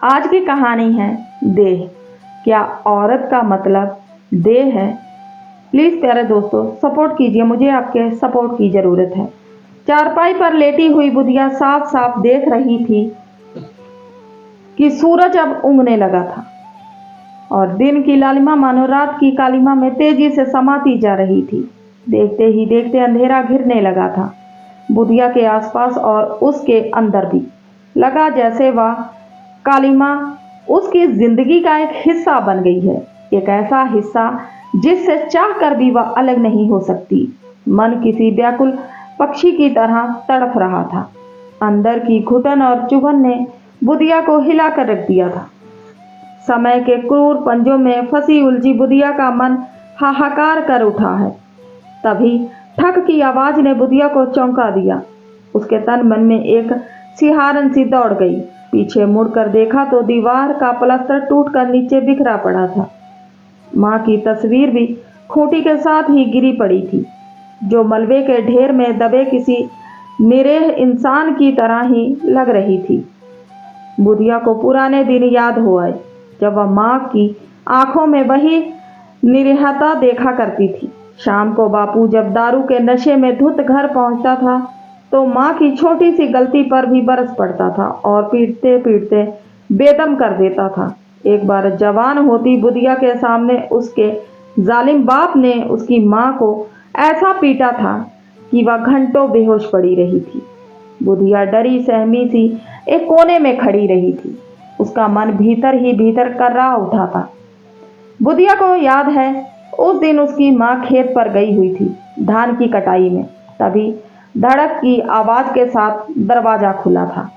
आज की कहानी है देह। क्या औरत का मतलब देह है? प्लीज़ प्यारे दोस्तों सपोर्ट कीजिए, मुझे आपके सपोर्ट की ज़रूरत है। चारपाई पर लेटी हुई बुधिया साफ साफ देख रही थी कि सूरज अब उगने लगा था और दिन की लालिमा मानो रात की कालिमा में तेजी से समाती जा रही थी। देखते ही देखते अंधेरा घिरने लगा था, बुधिया के आसपास और उसके अंदर भी। लगा जैसे वह कालिमा उसकी जिंदगी का एक हिस्सा बन गई है, एक ऐसा हिस्सा जिससे चाह कर भी वह अलग नहीं हो सकती। मन किसी व्याकुल पक्षी की तरह तड़फ रहा था। अंदर की घुटन और चुभन ने बुधिया को हिला कर रख दिया था। समय के क्रूर पंजों में फंसी उलझी बुधिया का मन हाहाकार कर उठा है। तभी ठक की आवाज ने बुधिया को चौंका दिया। उसके तन मन में एक सिहारन सी दौड़ गई। पीछे मुड़कर देखा तो दीवार का प्लास्टर टूटकर नीचे बिखरा पड़ा था। माँ की तस्वीर भी खूंटी के साथ ही गिरी पड़ी थी, जो मलबे के ढेर में दबे किसी निरीह इंसान की तरह ही लग रही थी। बुधिया को पुराने दिन याद हो आए, जब वह माँ की आंखों में वही निरीहता देखा करती थी। शाम को बापू जब दारू के नशे में धुत घर पहुंचता था तो माँ की छोटी सी गलती पर भी बरस पड़ता था और पीटते पीटते बेदम कर देता था। एक बार जवान होती बुधिया के सामने उसके जालिम बाप ने उसकी माँ को ऐसा पीटा था कि वह घंटों बेहोश पड़ी रही थी। बुधिया डरी सहमी सी एक कोने में खड़ी रही थी। उसका मन भीतर ही भीतर कर्रा उठा था। बुधिया को याद है उस दिन उसकी माँ खेत पर गई हुई थी धान की कटाई में। तभी धड़क की आवाज के साथ दरवाजा खुला था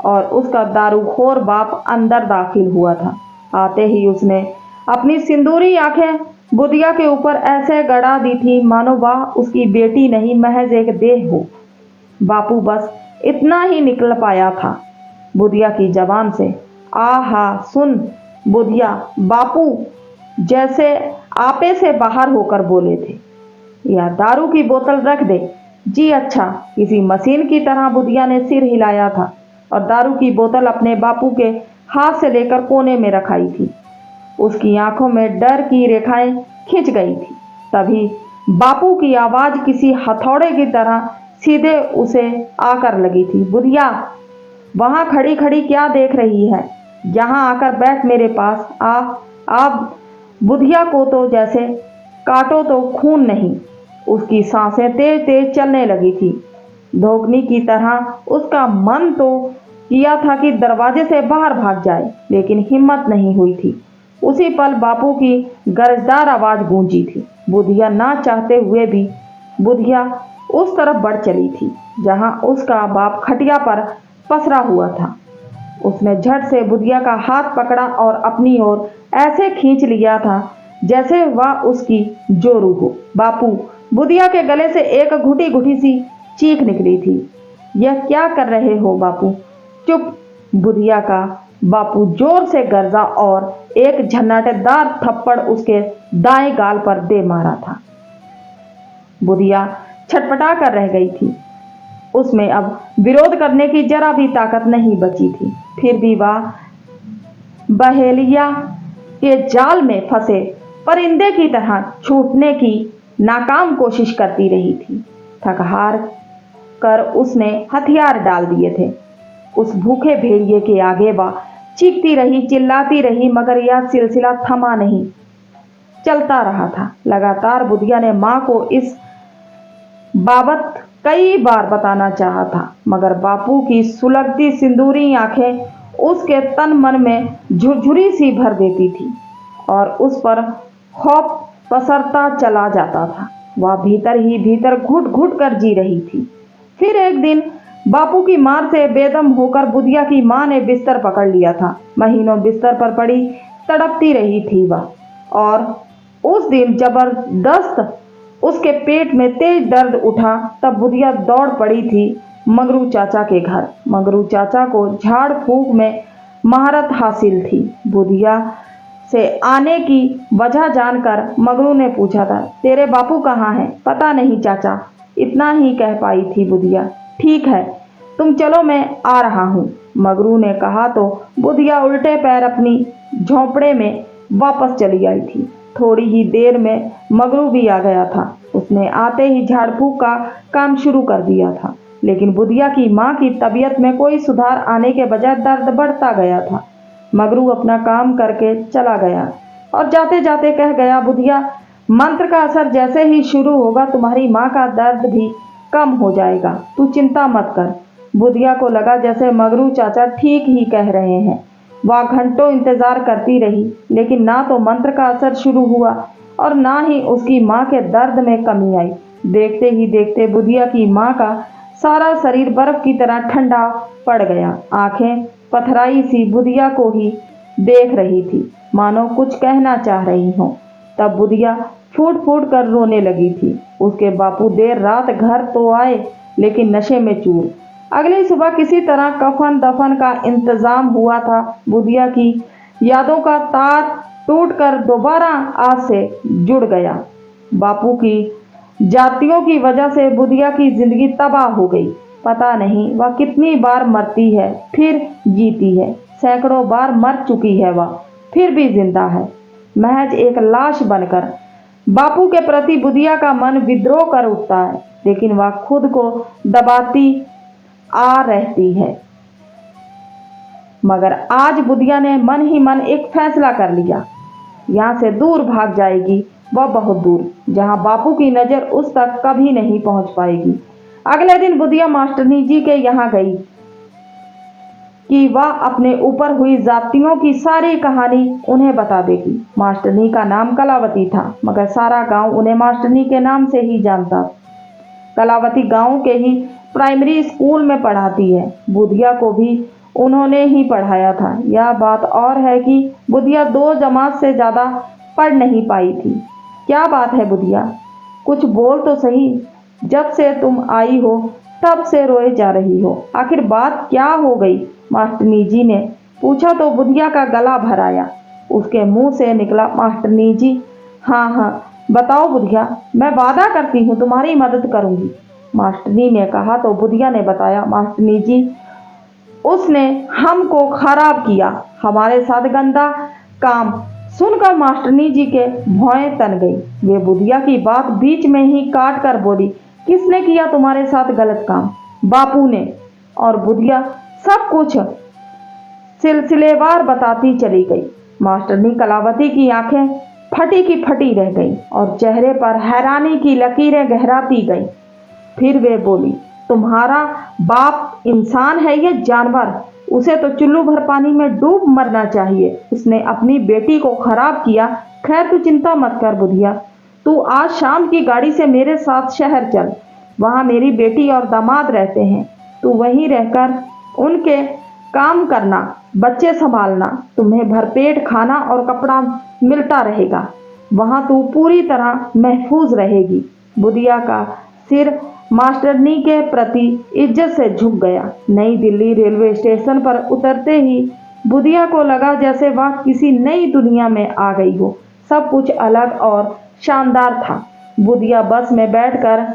और उसका दारूखोर बाप अंदर दाखिल हुआ था। आते ही उसने अपनी सिंदूरी आंखें बुधिया के ऊपर ऐसे गड़ा दी थी मानो वह उसकी बेटी नहीं महज एक देह हो। बापू बस इतना ही निकल पाया था बुधिया की जबान से। आहा सुन बुधिया, बापू जैसे आपे से बाहर होकर बोले थे, या दारू की बोतल रख दे। जी अच्छा, किसी मशीन की तरह बुधिया ने सिर हिलाया था और दारू की बोतल अपने बापू के हाथ से लेकर कोने में रखाई थी। उसकी आंखों में डर की रेखाएं खिंच गई थी। तभी बापू की आवाज किसी हथौड़े की तरह सीधे उसे आकर लगी थी। बुधिया, वहां खड़ी खड़ी क्या देख रही है? यहाँ आकर बैठ मेरे पास। आप बुधिया को तो जैसे काटो तो खून नहीं। उसकी सांसें तेज तेज चलने लगी थी। धोखनी की तरह उसका मन तो किया था कि दरवाजे से बाहर भाग जाए, लेकिन हिम्मत नहीं हुई थी। उसी पल बापू की गरजदार आवाज गूंजी थी। बुधिया ना चाहते हुए भी बुधिया उस तरफ बढ़ चली थी जहां उसका बाप खटिया पर पसरा हुआ था। उसने झट से बुधिया का हाथ पकड़ा और अपनी ओर ऐसे खींच लिया था जैसे वह उसकी जोरू हो। बापू, बुधिया के गले से एक घुटी घुटी सी चीख निकली थी। यह क्या कर रहे हो बापू? चुप! बुधिया का बापू जोर से गरजा और एक झन्नाटेदार थप्पड़ उसके दाएं गाल पर दे मारा था। बुधिया छटपटा कर रह गई थी। उसमें अब विरोध करने की जरा भी ताकत नहीं बची थी। फिर भी वह बहेलिया के जाल में फंसे परिंदे की तरह छूटने की नाकाम कोशिश करती रही थी। थक हार कर उसने हथियार डाल दिए थे। उस भूखे भेड़िए के आगे वह चीखती रही, चिल्लाती रही, मगर यह सिलसिला थमा नहीं, चलता रहा था। लगातार बुधिया ने माँ को इस बाबत कई बार बताना चाहा था, मगर बापू की सुलगती सिंदूरी आंखें उसके तन मन में झुरझुरी सी भर देती थी और उस पर खौफ पसरता चला जाता था। वह भीतर ही भीतर घुट घुट कर जी रही थी। फिर एक दिन बापू की मार से बेदम होकर बुधिया की माँ ने बिस्तर पकड़ लिया था। महीनों बिस्तर पर पड़ी तड़पती रही थी वह, और उस दिन जबरदस्त उसके पेट में तेज दर्द उठा। तब बुधिया दौड़ पड़ी थी मंगरू चाचा के घर। मंगरू चाचा को झाड़ फूंक में महारत हासिल थी। बुधिया से आने की वजह जानकर मंगरू ने पूछा था, तेरे बापू कहाँ हैं? पता नहीं चाचा, इतना ही कह पाई थी बुधिया। ठीक है, तुम चलो, मैं आ रहा हूँ। मगरू ने कहा तो बुधिया उल्टे पैर अपनी झोंपड़े में वापस चली आई थी। थोड़ी ही देर में मगरू भी आ गया था। उसने आते ही झाड़ फूक का काम शुरू कर दिया था, लेकिन बुधिया की माँ की तबीयत में कोई सुधार आने के बजाय दर्द बढ़ता गया था। मगरू अपना काम करके चला गया और जाते जाते कह गया, बुधिया, मंत्र का असर जैसे ही शुरू होगा तुम्हारी माँ का दर्द भी कम हो जाएगा, तू चिंता मत कर। बुधिया को लगा जैसे मगरू चाचा ठीक ही कह रहे हैं। वह घंटों इंतजार करती रही, लेकिन ना तो मंत्र का असर शुरू हुआ और ना ही उसकी माँ के दर्द में कमी आई। देखते ही देखते बुधिया की माँ का सारा शरीर बर्फ की तरह ठंडा पड़ गया। आंखें पथराई सी बुधिया को ही देख रही थी, मानो कुछ कहना चाह रही हो। तब बुधिया फूट फूट कर रोने लगी थी। उसके बापू देर रात घर तो आए, लेकिन नशे में चूर। अगली सुबह किसी तरह कफन दफन का इंतजाम हुआ था। बुधिया की यादों का तार टूटकर दोबारा आज से जुड़ गया। बापू की जातियों की वजह से बुधिया की जिंदगी तबाह हो गई। पता नहीं वह कितनी बार मरती है फिर जीती है। सैकड़ों बार मर चुकी है वह, फिर भी जिंदा है, महज एक लाश बनकर। बापू के प्रति बुधिया का मन विद्रोह कर उठता है, लेकिन वह खुद को दबाती आ रहती है। मगर आज बुधिया ने मन ही मन एक फैसला कर लिया। यहाँ से दूर भाग जाएगी, वह बहुत दूर, जहाँ बापू की नजर उस तक कभी नहीं पहुंच पाएगी। अगले दिन बुधिया मास्टरनी जी के यहाँ गई कि वह अपने ऊपर हुई जातियों की सारी कहानी उन्हें बता देगी। मास्टरनी का नाम कलावती था, मगर सारा गांव उन्हें मास्टरनी के नाम से ही जानता। कलावती गांव के ही प्राइमरी स्कूल में पढ़ाती है। बुधिया को भी उन्होंने ही पढ़ाया था। यह बात और है कि बुधिया 2 जमात से ज़्यादा पढ़ नहीं पाई थी। क्या बात है बुधिया, कुछ बोल तो सही। जब से तुम आई हो तब से रोए जा रही हो, आखिर बात क्या हो गई? मास्टरनी जी ने पूछा तो बुधिया का गला भर आया। उसके मुंह से निकला, मास्टरनी जी, हाँ, बताओ बुधिया, मैं वादा करती हूँ तुम्हारी मदद करूंगी। मास्टरनी ने कहा तो बुधिया ने बताया, मास्टरनी जी, उसने हमको खराब किया, हमारे साथ गंदा काम। सुनकर मास्टरनी जी के भौएं तन गई। वे बुधिया की बात बीच में ही काट कर बोली, किसने किया तुम्हारे साथ गलत काम? बापू ने। और बुधिया सब कुछ सिलसिलेवार बताती चली गई। मास्टरनी कलावती की आंखें फटी की फटी रह गई और चेहरे पर हैरानी की लकीरें गहराती गई। फिर वे बोली, तुम्हारा बाप इंसान है या जानवर? उसे तो चुल्लू भर पानी में डूब मरना चाहिए। उसने अपनी बेटी को खराब किया। खैर तू चिंता मत कर बुधिया, तू आज शाम की गाड़ी से मेरे साथ शहर चल। वहाँ मेरी बेटी और दामाद रहते हैं। तू वहीं रहकर उनके काम करना, बच्चे संभालना, तुम्हें भरपेट खाना और कपड़ा मिलता रहेगा। वहाँ तू पूरी तरह महफूज रहेगी। बुधिया का सिर मास्टरनी के प्रति इज्जत से झुक गया। नई दिल्ली रेलवे स्टेशन पर उतरते ही बुधिया को लगा जैसे वह किसी नई दुनिया में आ गई हो। सब कुछ अलग और शानदार था। बुधिया बस में बैठकर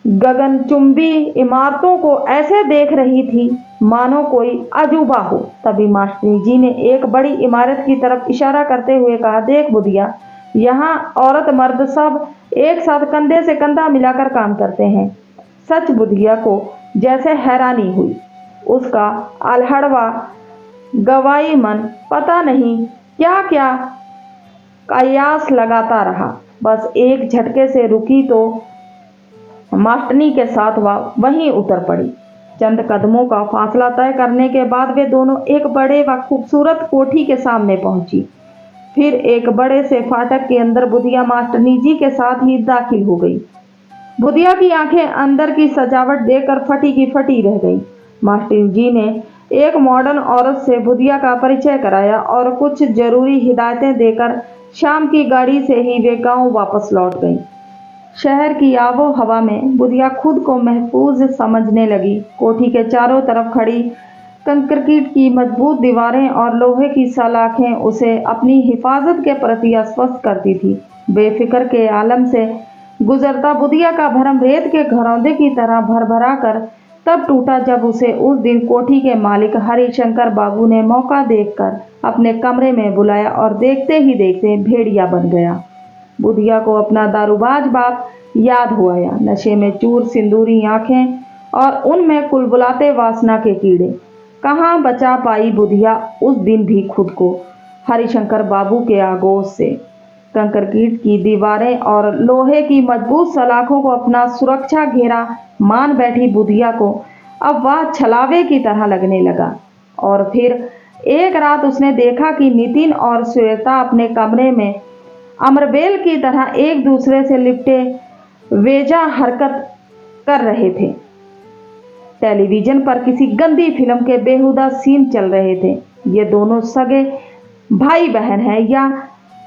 गगनचुंबी इमारतों को ऐसे देख रही थी मानो कोई अजूबा हो। तभी मास्टरनी जी ने एक बड़ी इमारत की तरफ इशारा करते हुए कहा, देख बुधिया, यहाँ औरत मर्द सब एक साथ कंधे से कंधा मिलाकर काम करते हैं। सच बुधिया को जैसे हैरानी हुई। उसका अलहड़वा गवाई मन पता नहीं क्या क्या कयास लगाता रहा। बस एक झटके से रुकी तो मास्टरनी के साथ वह वहीं उतर पड़ी। चंद कदमों का फासला तय करने के बाद वे दोनों एक बड़े व खूबसूरत कोठी के सामने पहुंची। फिर एक बड़े से फाटक के अंदर बुधिया मास्टरनी जी के साथ ही दाखिल हो गई। बुधिया की आंखें अंदर की सजावट देखकर फटी की फटी रह गई। मास्टरनी जी ने एक मॉडर्न औरत से बुधिया का परिचय कराया और कुछ जरूरी हिदायतें देकर शाम की गाड़ी से ही वे गांव वापस लौट गई। शहर की आबो हवा में बुधिया खुद को महफूज समझने लगी। कोठी के चारों तरफ खड़ी कंक्रीट की मजबूत दीवारें और लोहे की सलाखें उसे अपनी हिफाजत के प्रति आश्वस्त करती थी। बेफिक्र के आलम से गुजरता बुधिया का भरम रेत के घरौंदे की तरह भर भरा कर तब टूटा जब उसे उस दिन कोठी के मालिक हरिशंकर बाबू ने मौका देखकर अपने कमरे में बुलाया और देखते ही देखते भेड़िया बन गया। बुधिया को अपना दारूबाज बाप याद हो आया। नशे में चूर सिंदूरी आंखें और उनमें कुलबुलाते वासना के कीड़े। कहाँ बचा पाई बुधिया उस दिन भी खुद को हरिशंकर बाबू के आगोश से। कंकरकीट की दीवारें और लोहे की मजबूत सलाखों को अपना सुरक्षा घेरा मान बैठी बुधिया को अब वह छलावे की तरह लगने लगा। और फिर एक रात उसने देखा कि नितिन और श्वेता अपने कमरे में अमरबेल की तरह एक दूसरे से लिपटे वेजा हरकत कर रहे थे। टेलीविजन पर किसी गंदी फिल्म के बेहुदा सीन चल रहे थे। ये दोनों सगे भाई बहन हैं या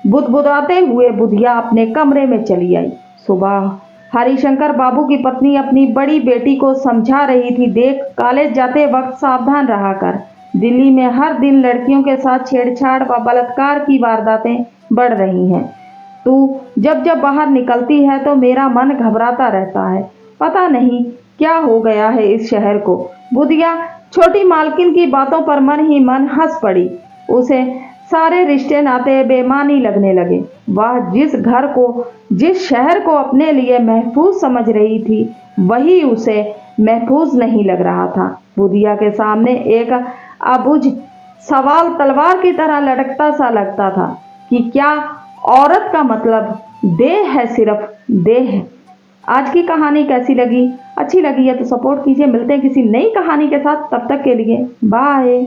बुदबुदाते हुए बुधिया अपने कमरे में चली आई। सुबह हरिशंकर बाबू की पत्नी अपनी बड़ी बेटी को समझा रही थी, देख कॉलेज जाते वक्त सावधान रहा कर। दिल्ली में हर दिन लड़कियों के साथ छेड़छाड़ व बलात्कार की वारदातें बढ़ रही हैं। तू जब जब बाहर निकलती है तो मेरा मन घबराता रहता है। पता नहीं क्या हो गया है इस शहर को। बुधिया छोटी मालकिन की बातों पर मन ही मन हंस पड़ी। उसे सारे रिश्ते नाते बेमानी लगने लगे। वह जिस घर को, जिस शहर को अपने लिए महफूज समझ रही थी, वही उसे महफूज नहीं लग रहा था। बुधिया के सामने एक अबुझ सवाल तलवार की तरह लटकता सा लगता था कि क्या औरत का मतलब देह है, सिर्फ देह। आज की कहानी कैसी लगी? अच्छी लगी है तो सपोर्ट कीजिए। मिलते हैं किसी नई कहानी के साथ, तब तक के लिए बाय।